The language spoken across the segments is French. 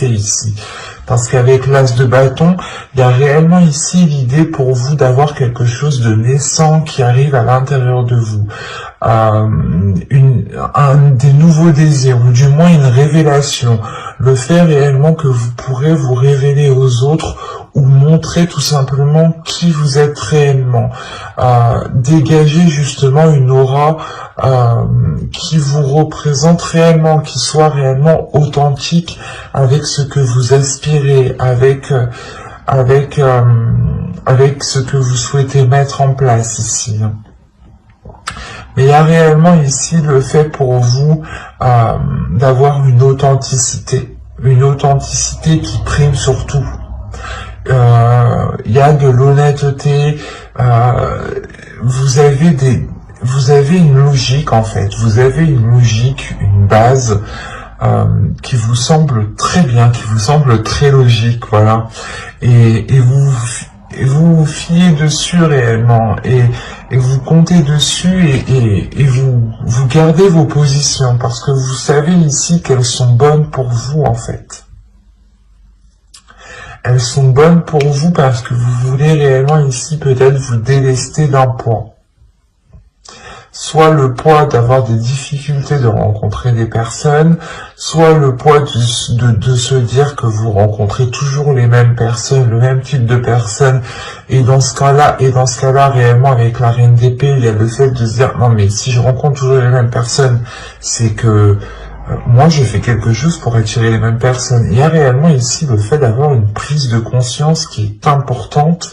ici. Parce qu'avec l'as de bâton, il y a réellement ici l'idée pour vous d'avoir quelque chose de naissant qui arrive à l'intérieur de vous. Des nouveaux désirs, ou du moins une révélation. Le fait réellement que vous pourrez vous révéler aux autres ou montrer tout simplement qui vous êtes réellement. Dégager justement une aura qui vous représente réellement, qui soit réellement authentique avec ce que vous aspirez, avec ce que vous souhaitez mettre en place ici. Mais il y a réellement ici le fait pour vous d'avoir une authenticité qui prime sur tout. Il y a de l'honnêteté, vous avez une logique en fait, vous avez une logique, une base qui vous semble très bien, qui vous semble très logique, voilà, et vous vous fiez dessus réellement, et vous comptez dessus, et vous gardez vos positions, parce que vous savez ici qu'elles sont bonnes pour vous en fait. Elles sont bonnes pour vous parce que vous voulez réellement ici peut-être vous délester d'un poids. Soit le poids d'avoir des difficultés de rencontrer des personnes, soit le poids de se dire que vous rencontrez toujours les mêmes personnes, le même type de personnes, et dans ce cas-là, réellement avec la reine d'épée, il y a le fait de se dire non mais si je rencontre toujours les mêmes personnes, c'est que moi je fais quelque chose pour attirer les mêmes personnes. Il y a réellement ici le fait d'avoir une prise de conscience qui est importante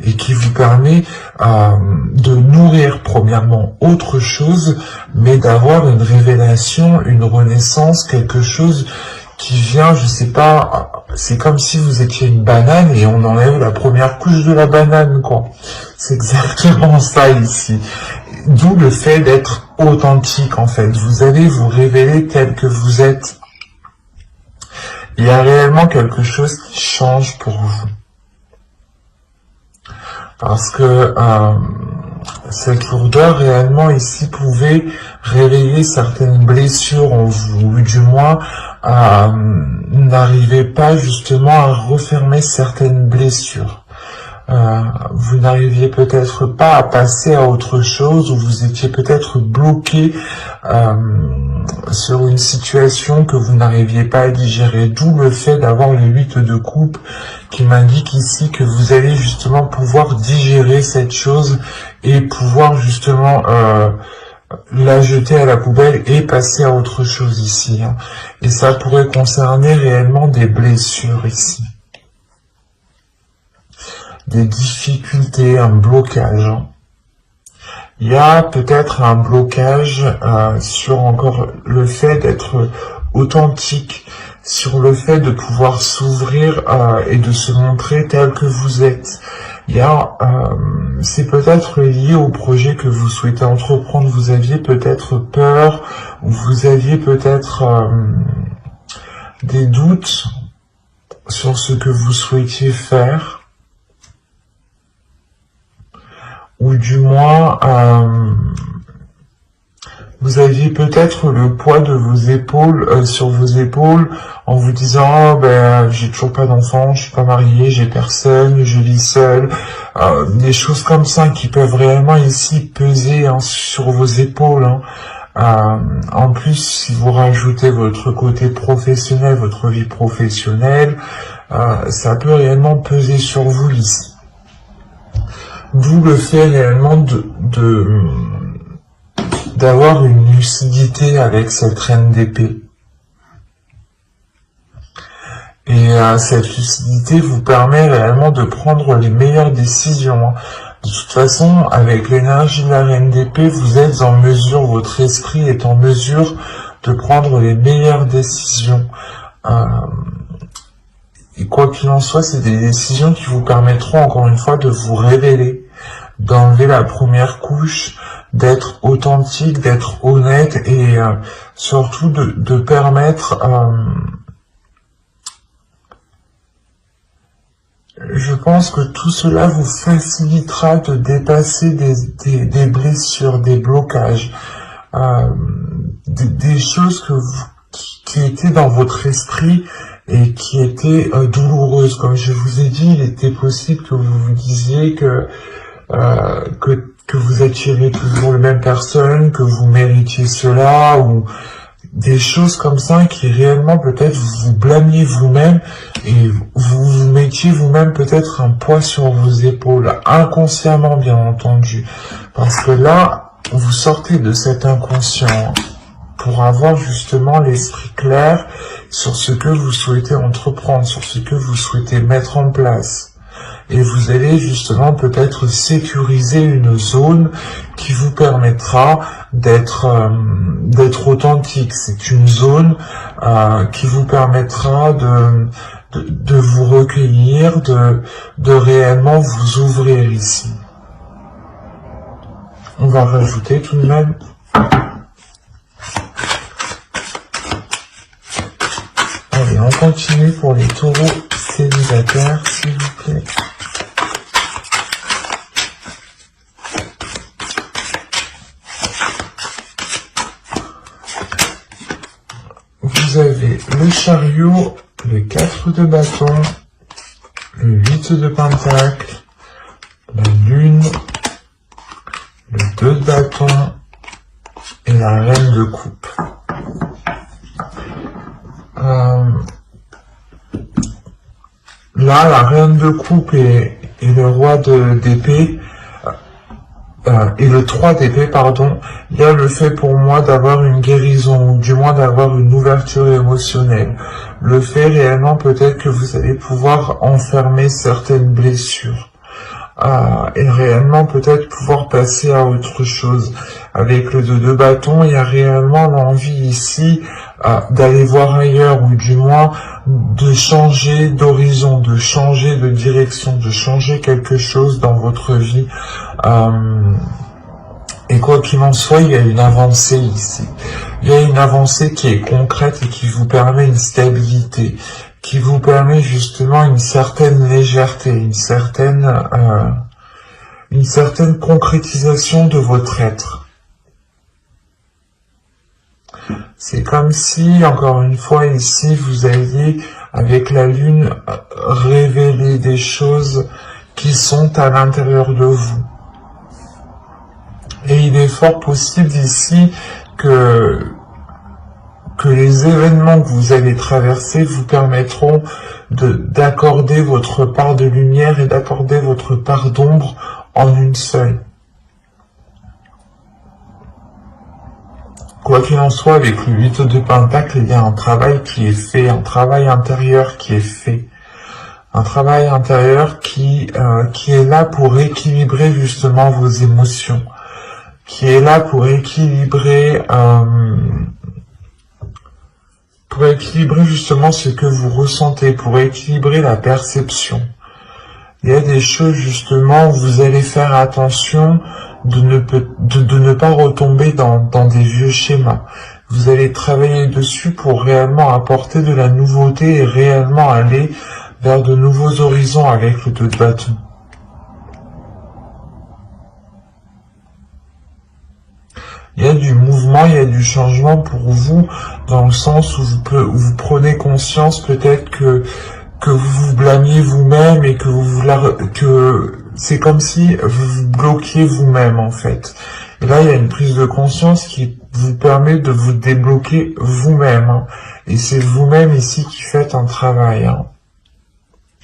et qui vous permet de nourrir premièrement autre chose, mais d'avoir une révélation, une renaissance, quelque chose qui vient, je sais pas, c'est comme si vous étiez une banane et on enlève la première couche de la banane, quoi. C'est exactement ça ici. D'où le fait d'être authentique, en fait. Vous allez vous révéler tel que vous êtes. Il y a réellement quelque chose qui change pour vous. Parce que cette lourdeur réellement ici pouvait réveiller certaines blessures en vous, ou du moins n'arrivez pas justement à refermer certaines blessures. Vous n'arriviez peut-être pas à passer à autre chose, ou vous étiez peut-être bloqué sur une situation que vous n'arriviez pas à digérer, d'où le fait d'avoir le 8 de coupe qui m'indique ici que vous allez justement pouvoir digérer cette chose et pouvoir justement la jeter à la poubelle et passer à autre chose ici, hein. Et ça pourrait concerner réellement des blessures ici. Des difficultés, un blocage. Il y a peut-être un blocage sur encore le fait d'être authentique, sur le fait de pouvoir s'ouvrir et de se montrer tel que vous êtes. Il y a, c'est peut-être lié au projet que vous souhaitez entreprendre. Vous aviez peut-être peur, ou vous aviez peut-être des doutes sur ce que vous souhaitiez faire. Ou du moins, vous aviez peut-être le poids de vos épaules sur vos épaules en vous disant oh, ben j'ai toujours pas d'enfant, je suis pas marié, j'ai personne, je vis seul, des choses comme ça qui peuvent réellement ici peser hein, sur vos épaules. Hein. En plus, si vous rajoutez votre côté professionnel, votre vie professionnelle, ça peut réellement peser sur vous ici. D'où le fait réellement d'avoir une lucidité avec cette reine d'épée. Et cette lucidité vous permet réellement de prendre les meilleures décisions. Hein. De toute façon, avec l'énergie de la reine d'épée, vous êtes en mesure, votre esprit est en mesure de prendre les meilleures décisions. Et quoi qu'il en soit, c'est des décisions qui vous permettront encore une fois de vous révéler, d'enlever la première couche, d'être authentique, d'être honnête et surtout de permettre, je pense que tout cela vous facilitera de dépasser des blessures, des blocages, des choses qui étaient dans votre esprit et qui était douloureuse. Comme je vous ai dit, il était possible que vous vous disiez que vous attiriez toujours la même personne, que vous méritiez cela, ou des choses comme ça qui réellement peut-être vous blâmiez vous-même et vous vous mettiez vous-même peut-être un poids sur vos épaules, inconsciemment bien entendu. Parce que là, vous sortez de cet inconscient pour avoir justement l'esprit clair sur ce que vous souhaitez entreprendre, sur ce que vous souhaitez mettre en place. Et vous allez justement peut-être sécuriser une zone qui vous permettra d'être authentique. C'est une zone qui vous permettra de vous recueillir, de réellement vous ouvrir ici. On va rajouter tout de même. Allez, on continue pour les taureaux célibataires, s'il vous plaît. Vous avez le chariot, le 4 de bâton, le 8 de pentacle, la lune, le 2 de bâton et la reine de coupe. Là, la reine de coupe et le roi d'épée, et le 3 d'épée, pardon, il y a le fait pour moi d'avoir une guérison, ou du moins d'avoir une ouverture émotionnelle. Le fait réellement peut-être que vous allez pouvoir enfermer certaines blessures. Et réellement peut-être pouvoir passer à autre chose. Avec le 2 de bâton, il y a réellement l'envie ici d'aller voir ailleurs, ou du moins de changer d'horizon, de changer de direction, de changer quelque chose dans votre vie. Et quoi qu'il en soit, il y a une avancée ici. Il y a une avancée qui est concrète et qui vous permet une stabilité, qui vous permet justement une certaine légèreté, une certaine concrétisation de votre être. C'est comme si, encore une fois ici, vous alliez, avec la lune, révéler des choses qui sont à l'intérieur de vous. Et il est fort possible ici que les événements que vous allez traverser vous permettront d'accorder votre part de lumière et d'accorder votre part d'ombre en une seule. Quoi qu'il en soit, avec le 8 de pentacle, il y a un travail qui est fait, un travail intérieur qui est fait. Un travail intérieur qui est là pour équilibrer justement vos émotions, qui est là pour équilibrer justement ce que vous ressentez, pour équilibrer la perception. Il y a des choses justement où vous allez faire attention de ne pas retomber dans des vieux schémas. Vous allez travailler dessus pour réellement apporter de la nouveauté et réellement aller vers de nouveaux horizons avec le 2 de bâton. Il y a du mouvement, il y a du changement pour vous, dans le sens où vous prenez conscience peut-être que vous vous blâmiez vous-même et que c'est comme si vous vous bloquiez vous-même en fait. Et là, il y a une prise de conscience qui vous permet de vous débloquer vous-même. Hein. Et c'est vous-même ici qui faites un travail. Hein.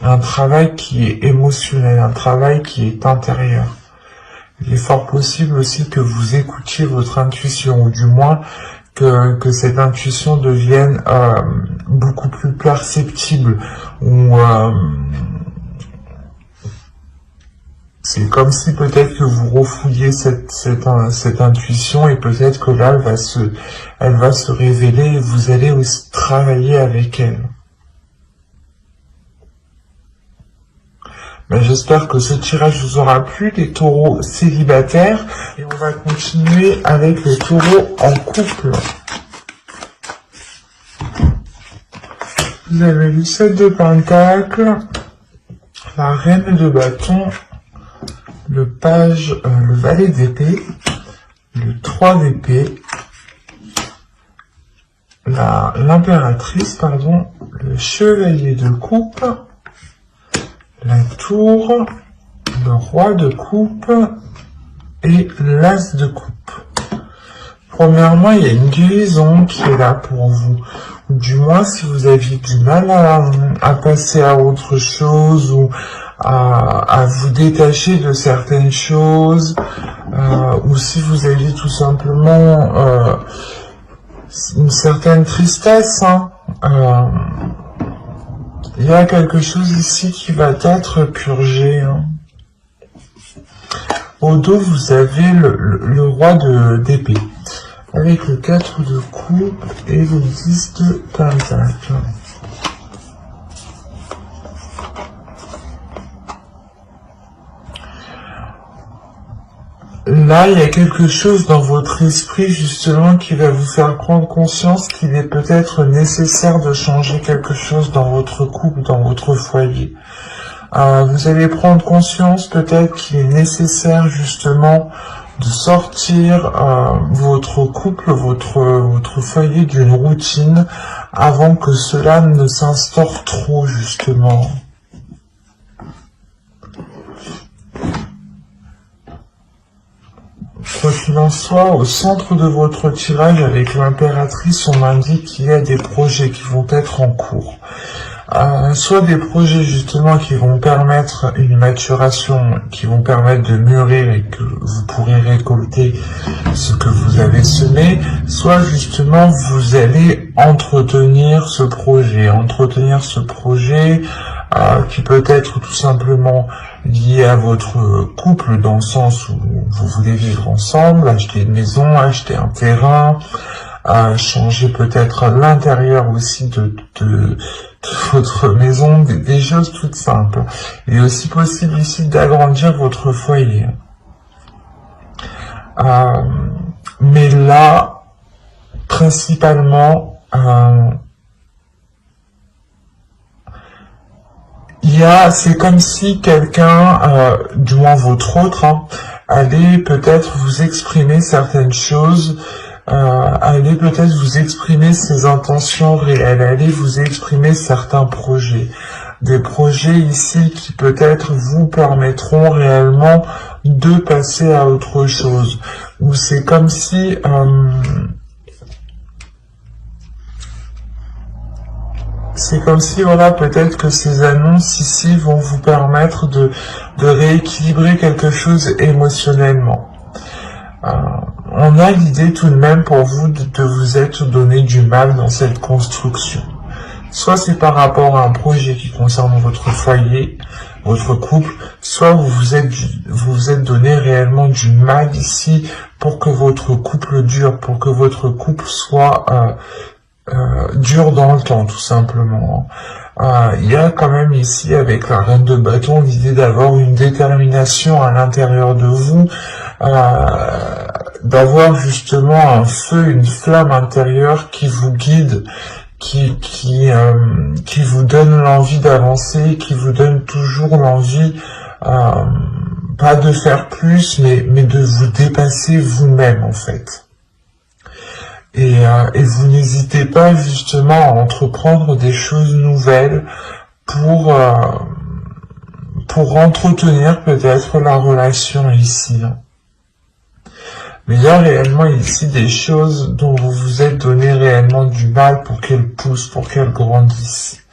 Un travail qui est émotionnel, un travail qui est intérieur. Il est fort possible aussi que vous écoutiez votre intuition, ou du moins que cette intuition devienne beaucoup plus perceptible, ou c'est comme si peut-être que vous refouillez cette intuition, et peut-être que là elle va se révéler et vous allez aussi travailler avec elle. Mais j'espère que ce tirage vous aura plu, les taureaux célibataires. Et on va continuer avec les taureaux en couple. Vous avez le 7 de pentacle, la reine de bâton, le page, le valet d'épée, le 3 d'épée, l'impératrice, pardon, le chevalier de coupe, la tour, le roi de coupe et l'as de coupe. Premièrement, il y a une guérison qui est là pour vous. Du moins, si vous aviez du mal à passer à autre chose ou à vous détacher de certaines choses, ou si vous aviez tout simplement une certaine tristesse, il y a quelque chose ici qui va être purgé. Au dos, vous avez le roi d'épée, avec le 4 de coupe et le 10 de pentacle. Là, il y a quelque chose dans votre esprit, justement, qui va vous faire prendre conscience qu'il est peut-être nécessaire de changer quelque chose dans votre couple, dans votre foyer. Vous allez prendre conscience peut-être qu'il est nécessaire, justement, de sortir votre couple, votre foyer d'une routine avant que cela ne s'instaure trop, justement. Quoi qu'il en soit, au centre de votre tirage avec l'impératrice, on m'indique qu'il y a des projets qui vont être en cours. Soit des projets justement qui vont permettre une maturation, qui vont permettre de mûrir et que vous pourrez récolter ce que vous avez semé, soit justement vous allez entretenir ce projet qui peut être tout simplement lié à votre couple dans le sens où vous voulez vivre ensemble, acheter une maison, acheter un terrain, changer peut-être l'intérieur aussi de votre maison, des choses toutes simples. Il est aussi possible ici d'agrandir votre foyer. Mais là, principalement, c'est comme si quelqu'un, du moins votre autre, allait peut-être vous exprimer certaines choses, allez peut-être vous exprimer ses intentions réelles, allez vous exprimer certains projets. Des projets ici qui peut-être vous permettront réellement de passer à autre chose. Ou c'est comme si... voilà, peut-être que ces annonces ici vont vous permettre de rééquilibrer quelque chose émotionnellement. On a l'idée tout de même pour vous de vous être donné du mal dans cette construction. Soit c'est par rapport à un projet qui concerne votre foyer, votre couple, soit vous vous êtes donné réellement du mal ici pour que votre couple dure, pour que votre couple soit dur dans le temps, tout simplement. Il y a quand même ici, avec la reine de bâton, l'idée d'avoir une détermination à l'intérieur de vous, d'avoir justement un feu, une flamme intérieure qui vous guide, qui vous donne l'envie d'avancer, qui vous donne toujours l'envie, pas de faire plus, mais de vous dépasser vous-même, en fait. Et vous n'hésitez pas justement à entreprendre des choses nouvelles pour entretenir peut-être la relation ici. Mais il y a réellement ici des choses dont vous vous êtes donné réellement du mal pour qu'elles poussent, pour qu'elles grandissent.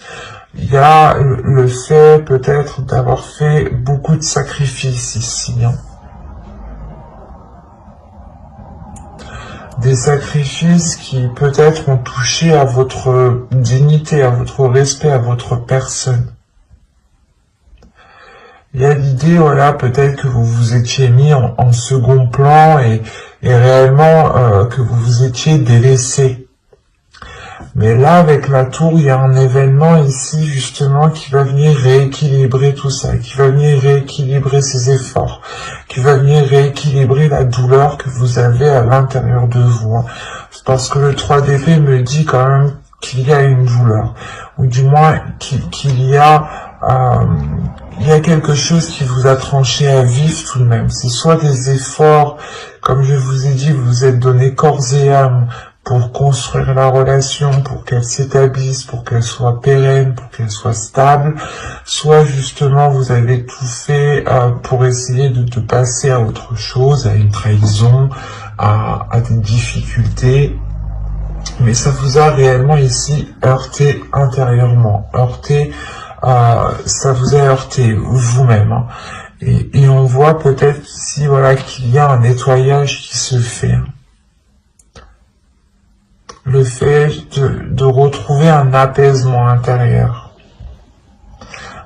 Il y a le fait peut-être d'avoir fait beaucoup de sacrifices ici. Des sacrifices qui peut-être ont touché à votre dignité, à votre respect, à votre personne. Il y a l'idée, voilà, peut-être que vous vous étiez mis en second plan et réellement que vous vous étiez délaissé. Mais là, avec la tour, il y a un événement ici, justement, qui va venir rééquilibrer tout ça, qui va venir rééquilibrer ses efforts, qui va venir rééquilibrer la douleur que vous avez à l'intérieur de vous. Parce que le 3 d'épée me dit quand même qu'il y a une douleur, ou du moins qu'il y a quelque chose qui vous a tranché à vif tout de même. C'est soit des efforts, comme je vous ai dit, vous vous êtes donné corps et âme pour construire la relation, pour qu'elle s'établisse, pour qu'elle soit pérenne, pour qu'elle soit stable, soit justement vous avez tout fait pour essayer de passer à autre chose, à une trahison, à des difficultés, mais ça vous a réellement ici heurté intérieurement, ça vous a heurté vous-même, hein. Et on voit peut-être ici, voilà, qu'il y a un nettoyage qui se fait. Le fait de retrouver un apaisement intérieur.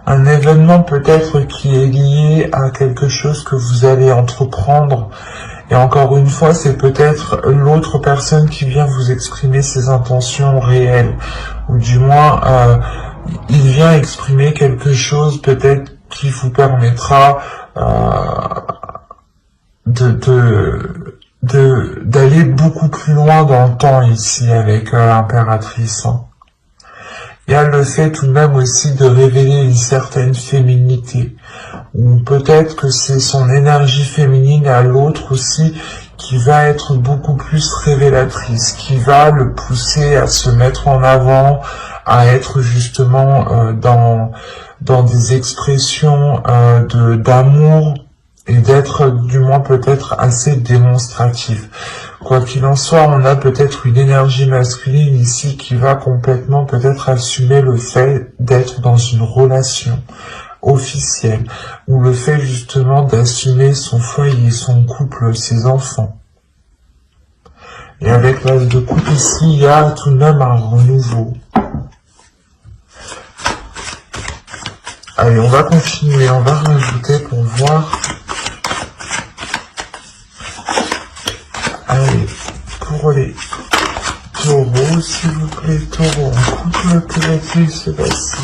Un événement peut-être qui est lié à quelque chose que vous allez entreprendre. Et encore une fois, c'est peut-être l'autre personne qui vient vous exprimer ses intentions réelles. Ou du moins, il vient exprimer quelque chose peut-être qui vous permettra d'aller beaucoup plus loin dans le temps ici avec l'impératrice. Il y a le fait tout de même aussi de révéler une certaine féminité, ou peut-être que c'est son énergie féminine à l'autre aussi qui va être beaucoup plus révélatrice, qui va le pousser à se mettre en avant, à être justement dans des expressions d'amour, et d'être du moins peut-être assez démonstratif. Quoi qu'il en soit, on a peut-être une énergie masculine ici qui va complètement peut-être assumer le fait d'être dans une relation officielle, ou le fait justement d'assumer son foyer, son couple, ses enfants. Et avec l'âge de coupe ici, il y a tout de même un renouveau. Allez, on va continuer, on va rajouter pour voir. Allez, pour les taureaux, s'il vous plaît, taureaux, on coupe le pélatique, c'est facile.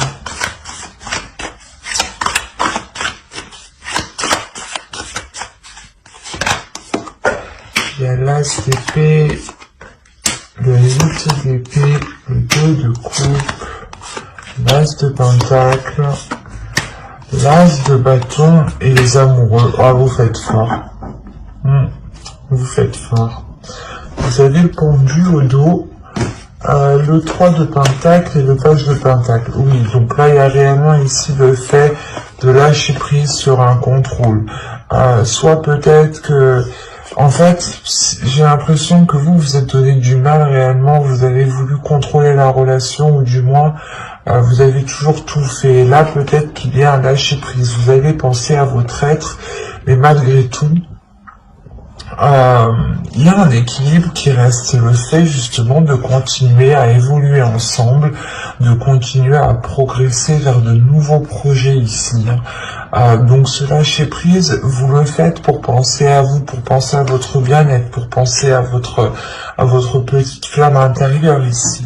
Il y a l'as d'épée, le 8 d'épée, le 2 de coupe, l'as de pentacle, l'as de bâton et les amoureux. Ah, vous faites fort. Vous faites fort. Vous avez le pendu au dos, le 3 de pentacle et le page de pentacle. Oui, donc là, il y a réellement ici le fait de lâcher prise sur un contrôle. Soit peut-être que, en fait, j'ai l'impression que vous êtes donné du mal réellement, vous avez voulu contrôler la relation, ou du moins, vous avez toujours tout fait. Là, peut-être qu'il y a un lâcher prise. Vous avez pensé à votre être, mais malgré tout, il y a un équilibre qui reste, c'est le fait justement de continuer à évoluer ensemble, de continuer à progresser vers de nouveaux projets ici. Donc ce lâcher prise, vous le faites pour penser à vous, pour penser à votre bien-être, pour penser à votre petite flamme intérieure ici.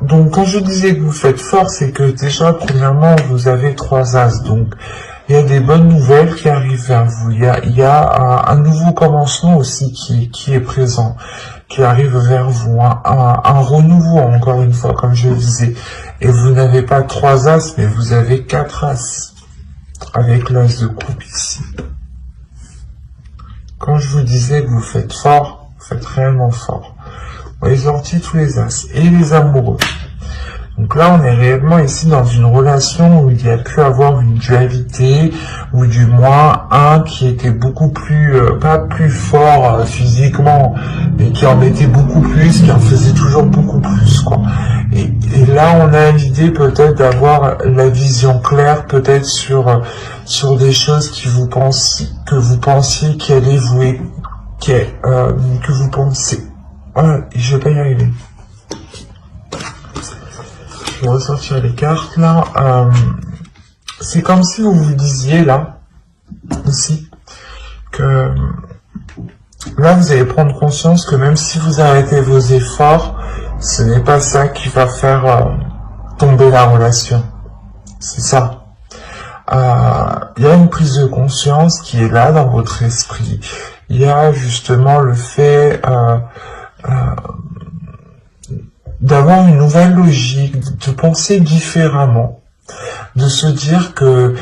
Donc quand je disais que vous faites fort, c'est que déjà premièrement vous avez 3 as, donc il y a des bonnes nouvelles qui arrivent vers vous. Il y a un nouveau commencement aussi qui est présent, qui arrive vers vous. Un renouveau, encore une fois, comme je le disais. Et vous n'avez pas 3 as, mais vous avez 4 as. Avec l'as de coupe ici. Quand je vous disais que vous faites fort, vous faites réellement fort. Vous avez sorti tous les as. Et les amoureux. Donc là, on est réellement ici dans une relation où il y a pu avoir une dualité, ou du moins un qui était beaucoup plus, pas plus fort physiquement, mais qui en mettait beaucoup plus, qui en faisait toujours beaucoup plus, quoi. Et là, on a l'idée peut-être d'avoir la vision claire, peut-être sur des choses que vous pensiez qui allaient vous, que vous pensez. Ah, je vais pas y arriver. Je vais ressortir les cartes là. C'est comme si vous vous disiez là, ici, que là vous allez prendre conscience que même si vous arrêtez vos efforts, ce n'est pas ça qui va faire tomber la relation. C'est ça. Il y a une prise de conscience qui est là dans votre esprit. Il y a justement le fait d'avoir une nouvelle logique, de penser différemment, de se dire que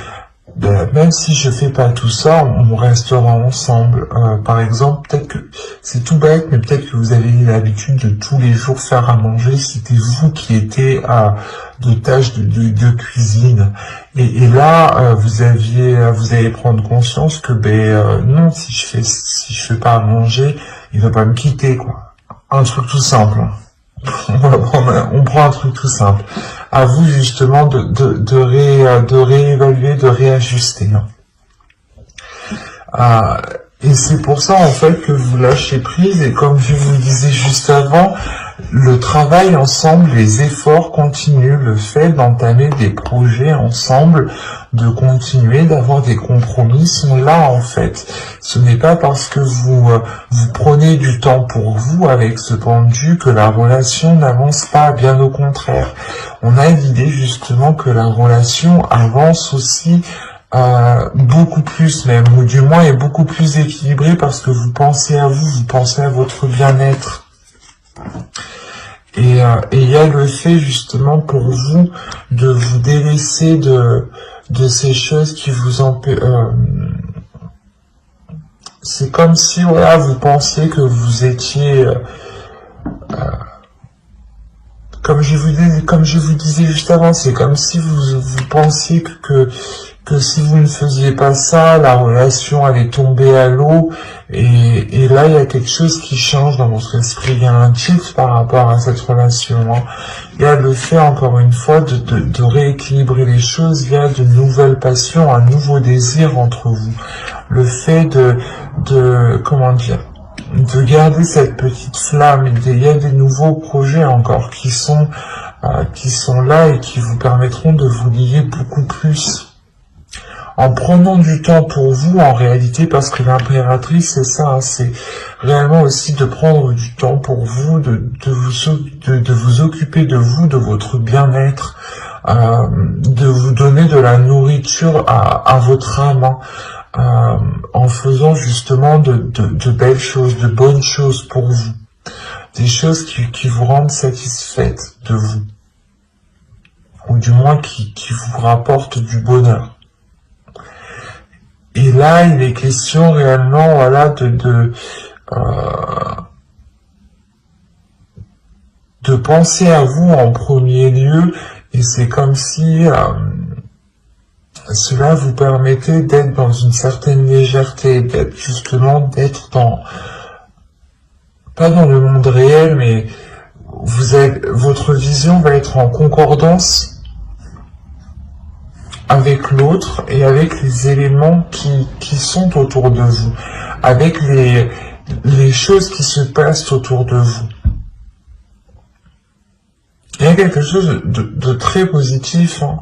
ben, même si je fais pas tout ça, on restera ensemble. Par exemple, peut-être que c'est tout bête, mais peut-être que vous avez l'habitude de tous les jours faire à manger. C'était vous qui étiez de tâches de cuisine. Et là, vous allez prendre conscience que non, si je fais pas à manger, il va pas me quitter, quoi. Un truc tout simple. On prend un truc tout simple. À vous justement de réévaluer, de réajuster. Et c'est pour ça en fait que vous lâchez prise, et comme je vous le disais juste avant, le travail ensemble, les efforts continuent, le fait d'entamer des projets ensemble, de continuer, d'avoir des compromis sont là en fait. Ce n'est pas parce que vous prenez du temps pour vous avec ce pendu que la relation n'avance pas, bien au contraire. On a l'idée justement que la relation avance aussi beaucoup plus même, ou du moins est beaucoup plus équilibrée parce que vous pensez à vous, vous pensez à votre bien-être. Et il y a le fait justement pour vous de vous délaisser de ces choses qui vous empêchent. C'est comme si voilà, vous pensiez que vous étiez comme je vous disais juste avant, c'est comme si vous pensiez que si vous ne faisiez pas ça, la relation allait tomber à l'eau, et là il y a quelque chose qui change dans votre esprit, il y a un tilt par rapport à cette relation, hein. Il y a le fait encore une fois de rééquilibrer les choses, il y a de nouvelles passions, un nouveau désir entre vous, le fait comment dire, de garder cette petite flamme, il y a des nouveaux projets encore qui sont là et qui vous permettront de vous lier beaucoup plus. En prenant du temps pour vous, en réalité, parce que l'impératrice, c'est ça, hein, c'est réellement aussi de prendre du temps pour vous, de vous occuper de vous, de votre bien-être, de vous donner de la nourriture à votre âme, hein, en faisant justement de belles choses, de bonnes choses pour vous, des choses qui vous rendent satisfaite de vous, ou du moins qui vous rapportent du bonheur. Et là, il est question réellement, voilà, de penser à vous en premier lieu, et c'est comme si cela vous permettait d'être dans une certaine légèreté, d'être justement, pas dans le monde réel, mais votre vision va être en concordance avec l'autre et avec les éléments qui sont autour de vous, avec les choses qui se passent autour de vous. Il y a quelque chose de très positif, hein.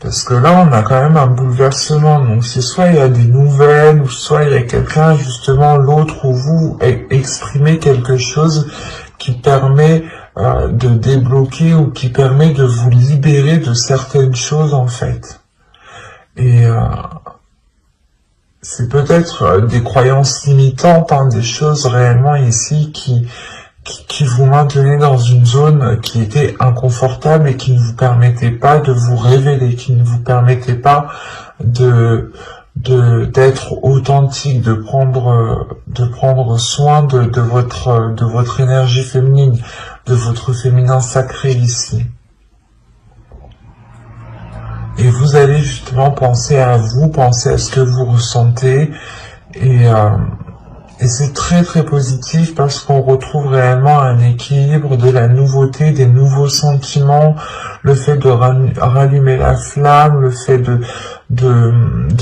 Parce que là, on a quand même un bouleversement. Donc, c'est soit il y a des nouvelles, ou soit il y a quelqu'un, justement, l'autre ou vous, exprimer quelque chose qui permet de débloquer ou qui permet de vous libérer de certaines choses, en fait. Et c'est peut-être des croyances limitantes, hein, des choses réellement ici qui vous maintenaient dans une zone qui était inconfortable et qui ne vous permettait pas de vous révéler, qui ne vous permettait pas d'être authentique, de prendre soin de votre énergie féminine, de votre féminin sacré ici. Et vous allez justement penser à vous, penser à ce que vous ressentez, et c'est très très positif parce qu'on retrouve réellement un équilibre, de la nouveauté, des nouveaux sentiments, le fait de rallumer la flamme, le fait de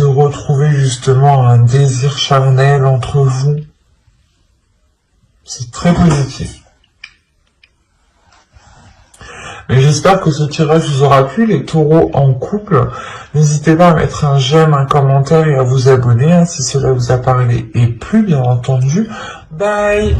retrouver justement un désir charnel entre vous. C'est très positif. Mais j'espère que ce tirage vous aura plu, les taureaux en couple. N'hésitez pas à mettre un j'aime, un commentaire et à vous abonner, hein, si cela vous a parlé et plu, bien entendu. Bye!